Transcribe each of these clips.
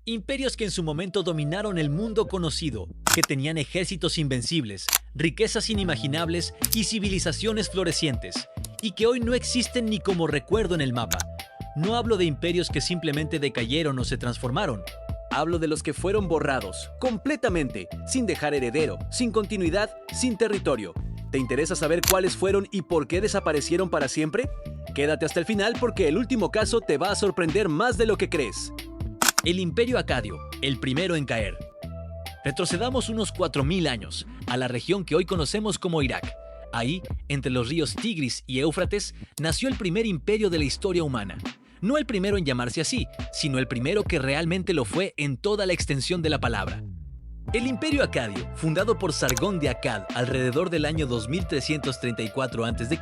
Imperios que en su momento dominaron el mundo conocido, que tenían ejércitos invencibles, riquezas inimaginables y civilizaciones florecientes, y que hoy no existen ni como recuerdo en el mapa. No hablo de imperios que simplemente decayeron o se transformaron. Hablo de los que fueron borrados, completamente, sin dejar heredero, sin continuidad, sin territorio. ¿Te interesa saber cuáles fueron y por qué desaparecieron para siempre? Quédate hasta el final porque el último caso te va a sorprender más de lo que crees. El Imperio Acadio, el primero en caer. Retrocedamos unos 4000 años, a la región que hoy conocemos como Irak. Ahí, entre los ríos Tigris y Éufrates, nació el primer imperio de la historia humana. No el primero en llamarse así, sino el primero que realmente lo fue en toda la extensión de la palabra. El Imperio Acadio, fundado por Sargón de Akkad alrededor del año 2334 a.C.,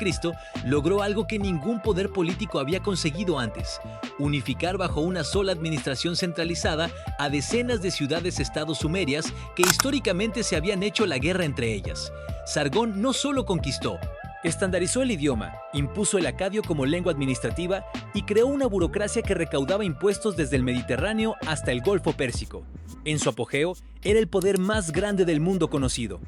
logró algo que ningún poder político había conseguido antes: unificar bajo una sola administración centralizada a decenas de ciudades-estado sumerias que históricamente se habían hecho la guerra entre ellas. Sargón no solo conquistó, estandarizó el idioma, impuso el acadio como lengua administrativa y creó una burocracia que recaudaba impuestos desde el Mediterráneo hasta el Golfo Pérsico. En su apogeo, era el poder más grande del mundo conocido.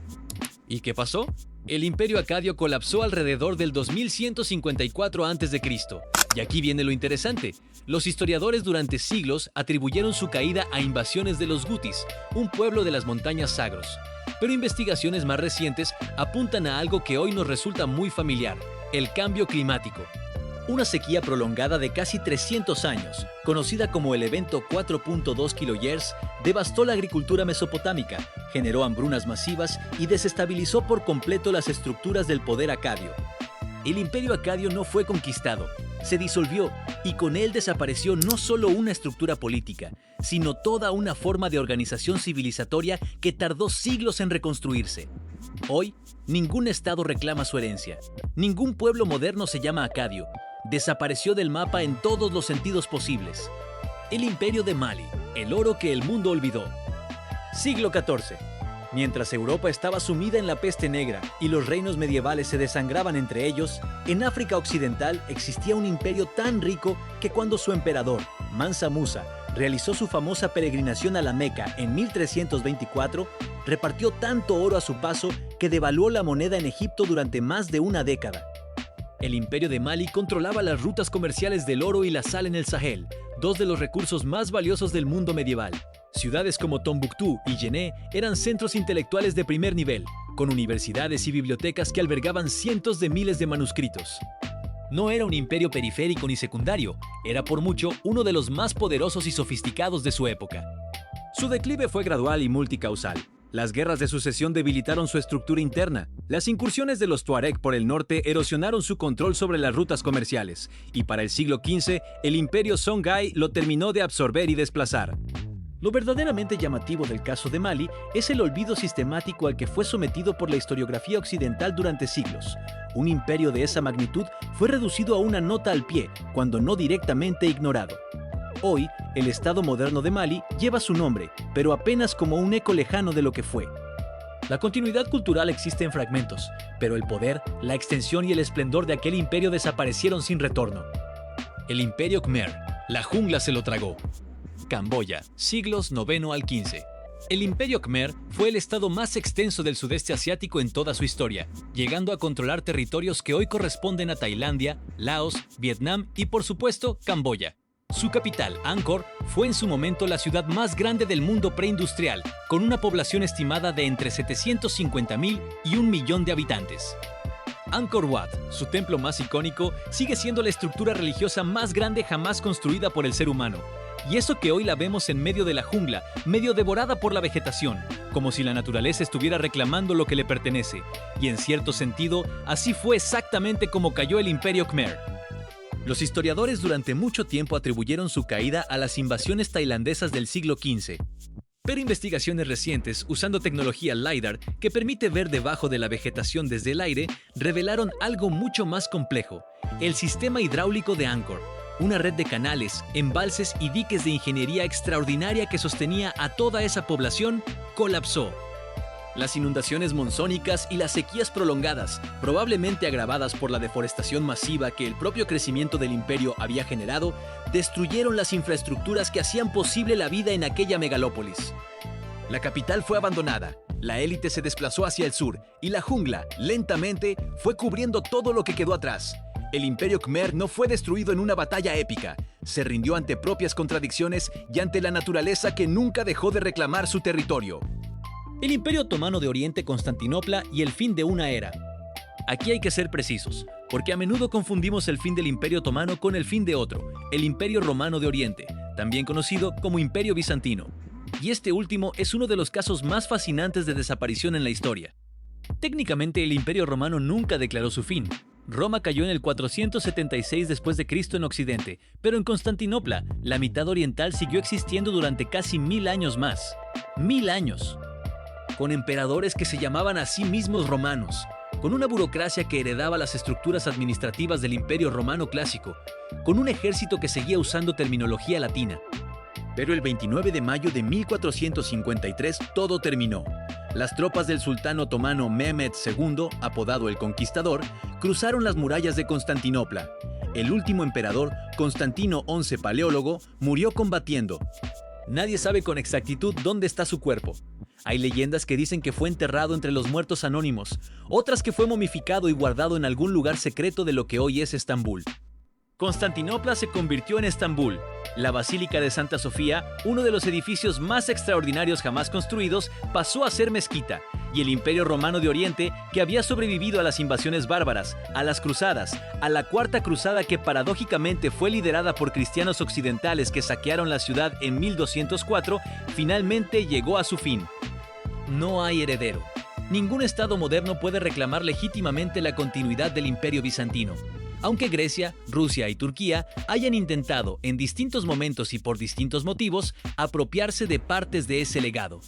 ¿Y qué pasó? El Imperio Acadio colapsó alrededor del 2154 a.C. Y aquí viene lo interesante. Los historiadores durante siglos atribuyeron su caída a invasiones de los Gutis, un pueblo de las montañas Zagros. Pero investigaciones más recientes apuntan a algo que hoy nos resulta muy familiar: el cambio climático. Una sequía prolongada de casi 300 años, conocida como el evento 4.2 kHz, devastó la agricultura mesopotámica, generó hambrunas masivas y desestabilizó por completo las estructuras del poder acadio. El Imperio Acadio no fue conquistado, se disolvió, y con él desapareció no solo una estructura política, sino toda una forma de organización civilizatoria que tardó siglos en reconstruirse. Hoy, ningún estado reclama su herencia, ningún pueblo moderno se llama acadio. Desapareció del mapa en todos los sentidos posibles. El Imperio de Mali, el oro que el mundo olvidó. Siglo XIV. Mientras Europa estaba sumida en la peste negra y los reinos medievales se desangraban entre ellos, en África Occidental existía un imperio tan rico que cuando su emperador, Mansa Musa, realizó su famosa peregrinación a la Meca en 1324, repartió tanto oro a su paso que devaluó la moneda en Egipto durante más de una década. El Imperio de Mali controlaba las rutas comerciales del oro y la sal en el Sahel, dos de los recursos más valiosos del mundo medieval. Ciudades como Tombuctú y Yené eran centros intelectuales de primer nivel, con universidades y bibliotecas que albergaban cientos de miles de manuscritos. No era un imperio periférico ni secundario, era por mucho uno de los más poderosos y sofisticados de su época. Su declive fue gradual y multicausal. Las guerras de sucesión debilitaron su estructura interna. Las incursiones de los Tuareg por el norte erosionaron su control sobre las rutas comerciales, y para el siglo XV, el imperio Songhai lo terminó de absorber y desplazar. Lo verdaderamente llamativo del caso de Mali es el olvido sistemático al que fue sometido por la historiografía occidental durante siglos. Un imperio de esa magnitud fue reducido a una nota al pie, cuando no directamente ignorado. Hoy, el Estado moderno de Mali lleva su nombre, pero apenas como un eco lejano de lo que fue. La continuidad cultural existe en fragmentos, pero el poder, la extensión y el esplendor de aquel imperio desaparecieron sin retorno. El Imperio Khmer, la jungla se lo tragó. Camboya, siglos IX al XV. El Imperio Khmer fue el estado más extenso del sudeste asiático en toda su historia, llegando a controlar territorios que hoy corresponden a Tailandia, Laos, Vietnam y, por supuesto, Camboya. Su capital, Angkor, fue en su momento la ciudad más grande del mundo preindustrial, con una población estimada de entre 750.000 y 1 millón de habitantes. Angkor Wat, su templo más icónico, sigue siendo la estructura religiosa más grande jamás construida por el ser humano. Y eso que hoy la vemos en medio de la jungla, medio devorada por la vegetación, como si la naturaleza estuviera reclamando lo que le pertenece. Y en cierto sentido, así fue exactamente como cayó el Imperio Khmer. Los historiadores durante mucho tiempo atribuyeron su caída a las invasiones tailandesas del siglo XV. Pero investigaciones recientes, usando tecnología LiDAR, que permite ver debajo de la vegetación desde el aire, revelaron algo mucho más complejo: el sistema hidráulico de Angkor, una red de canales, embalses y diques de ingeniería extraordinaria que sostenía a toda esa población, colapsó. Las inundaciones monzónicas y las sequías prolongadas, probablemente agravadas por la deforestación masiva que el propio crecimiento del imperio había generado, destruyeron las infraestructuras que hacían posible la vida en aquella megalópolis. La capital fue abandonada, la élite se desplazó hacia el sur y la jungla, lentamente, fue cubriendo todo lo que quedó atrás. El imperio Khmer no fue destruido en una batalla épica, se rindió ante propias contradicciones y ante la naturaleza que nunca dejó de reclamar su territorio. El Imperio Otomano de Oriente, Constantinopla y el fin de una era. Aquí hay que ser precisos, porque a menudo confundimos el fin del Imperio Otomano con el fin de otro, el Imperio Romano de Oriente, también conocido como Imperio Bizantino. Y este último es uno de los casos más fascinantes de desaparición en la historia. Técnicamente, el Imperio Romano nunca declaró su fin. Roma cayó en el 476 después de Cristo en Occidente, pero en Constantinopla, la mitad oriental siguió existiendo durante casi 1000 años más. 1000 años. Con emperadores que se llamaban a sí mismos romanos, con una burocracia que heredaba las estructuras administrativas del Imperio Romano clásico, con un ejército que seguía usando terminología latina. Pero el 29 de mayo de 1453 todo terminó. Las tropas del sultán otomano Mehmed II, apodado el Conquistador, cruzaron las murallas de Constantinopla. El último emperador, Constantino XI Paleólogo, murió combatiendo. Nadie sabe con exactitud dónde está su cuerpo. Hay leyendas que dicen que fue enterrado entre los muertos anónimos, otras que fue momificado y guardado en algún lugar secreto de lo que hoy es Estambul. Constantinopla se convirtió en Estambul. La Basílica de Santa Sofía, uno de los edificios más extraordinarios jamás construidos, pasó a ser mezquita, y el Imperio Romano de Oriente, que había sobrevivido a las invasiones bárbaras, a las cruzadas, a la Cuarta Cruzada que paradójicamente fue liderada por cristianos occidentales que saquearon la ciudad en 1204, finalmente llegó a su fin. No hay heredero. Ningún Estado moderno puede reclamar legítimamente la continuidad del Imperio Bizantino. Aunque Grecia, Rusia y Turquía hayan intentado, en distintos momentos y por distintos motivos, apropiarse de partes de ese legado.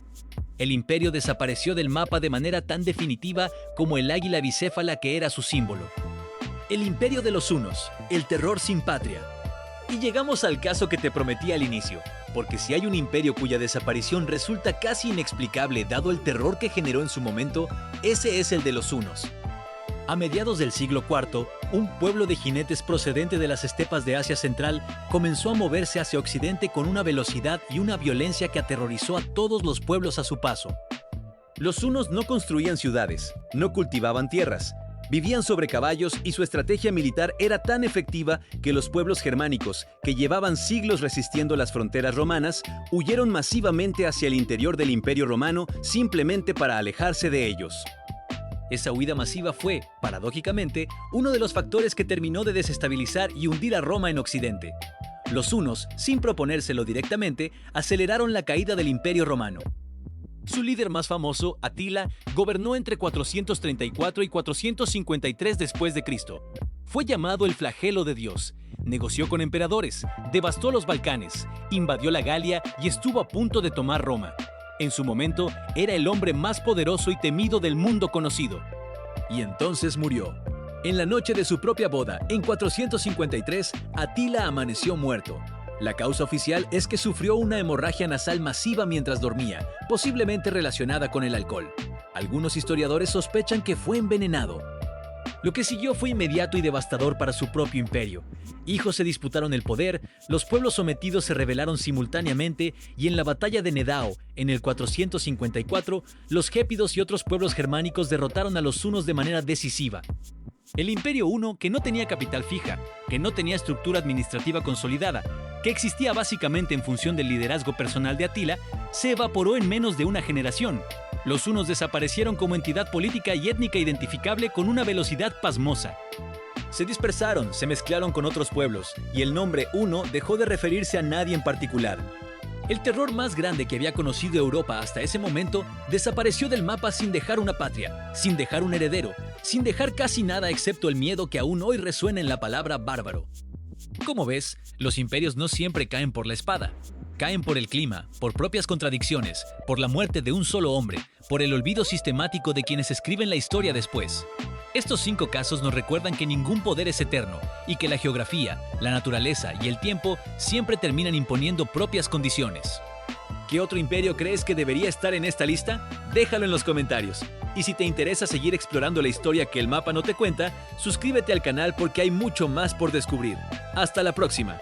El imperio desapareció del mapa de manera tan definitiva como el águila bicéfala que era su símbolo. El imperio de los hunos, el terror sin patria. Y llegamos al caso que te prometí al inicio, porque si hay un imperio cuya desaparición resulta casi inexplicable dado el terror que generó en su momento, ese es el de los hunos. A mediados del siglo IV, un pueblo de jinetes procedente de las estepas de Asia Central comenzó a moverse hacia Occidente con una velocidad y una violencia que aterrorizó a todos los pueblos a su paso. Los hunos no construían ciudades, no cultivaban tierras, vivían sobre caballos y su estrategia militar era tan efectiva que los pueblos germánicos, que llevaban siglos resistiendo las fronteras romanas, huyeron masivamente hacia el interior del Imperio Romano simplemente para alejarse de ellos. Esa huida masiva fue, paradójicamente, uno de los factores que terminó de desestabilizar y hundir a Roma en Occidente. Los hunos, sin proponérselo directamente, aceleraron la caída del Imperio Romano. Su líder más famoso, Atila, gobernó entre 434 y 453 después de Cristo. Fue llamado el flagelo de Dios. Negoció con emperadores, devastó los Balcanes, invadió la Galia y estuvo a punto de tomar Roma. En su momento, era el hombre más poderoso y temido del mundo conocido. Y entonces murió. En la noche de su propia boda, en 453, Atila amaneció muerto. La causa oficial es que sufrió una hemorragia nasal masiva mientras dormía, posiblemente relacionada con el alcohol. Algunos historiadores sospechan que fue envenenado. Lo que siguió fue inmediato y devastador para su propio imperio. Hijos se disputaron el poder, los pueblos sometidos se rebelaron simultáneamente y en la batalla de Nedao, en el 454, los gépidos y otros pueblos germánicos derrotaron a los hunos de manera decisiva. El imperio huno, que no tenía capital fija, que no tenía estructura administrativa consolidada, que existía básicamente en función del liderazgo personal de Atila, se evaporó en menos de una generación. Los hunos desaparecieron como entidad política y étnica identificable con una velocidad pasmosa. Se dispersaron, se mezclaron con otros pueblos, y el nombre huno dejó de referirse a nadie en particular. El terror más grande que había conocido Europa hasta ese momento desapareció del mapa sin dejar una patria, sin dejar un heredero, sin dejar casi nada excepto el miedo que aún hoy resuena en la palabra bárbaro. Como ves, los imperios no siempre caen por la espada. Caen por el clima, por propias contradicciones, por la muerte de un solo hombre, por el olvido sistemático de quienes escriben la historia después. Estos 5 casos nos recuerdan que ningún poder es eterno y que la geografía, la naturaleza y el tiempo siempre terminan imponiendo propias condiciones. ¿Qué otro imperio crees que debería estar en esta lista? Déjalo en los comentarios. Y si te interesa seguir explorando la historia que el mapa no te cuenta, suscríbete al canal porque hay mucho más por descubrir. Hasta la próxima.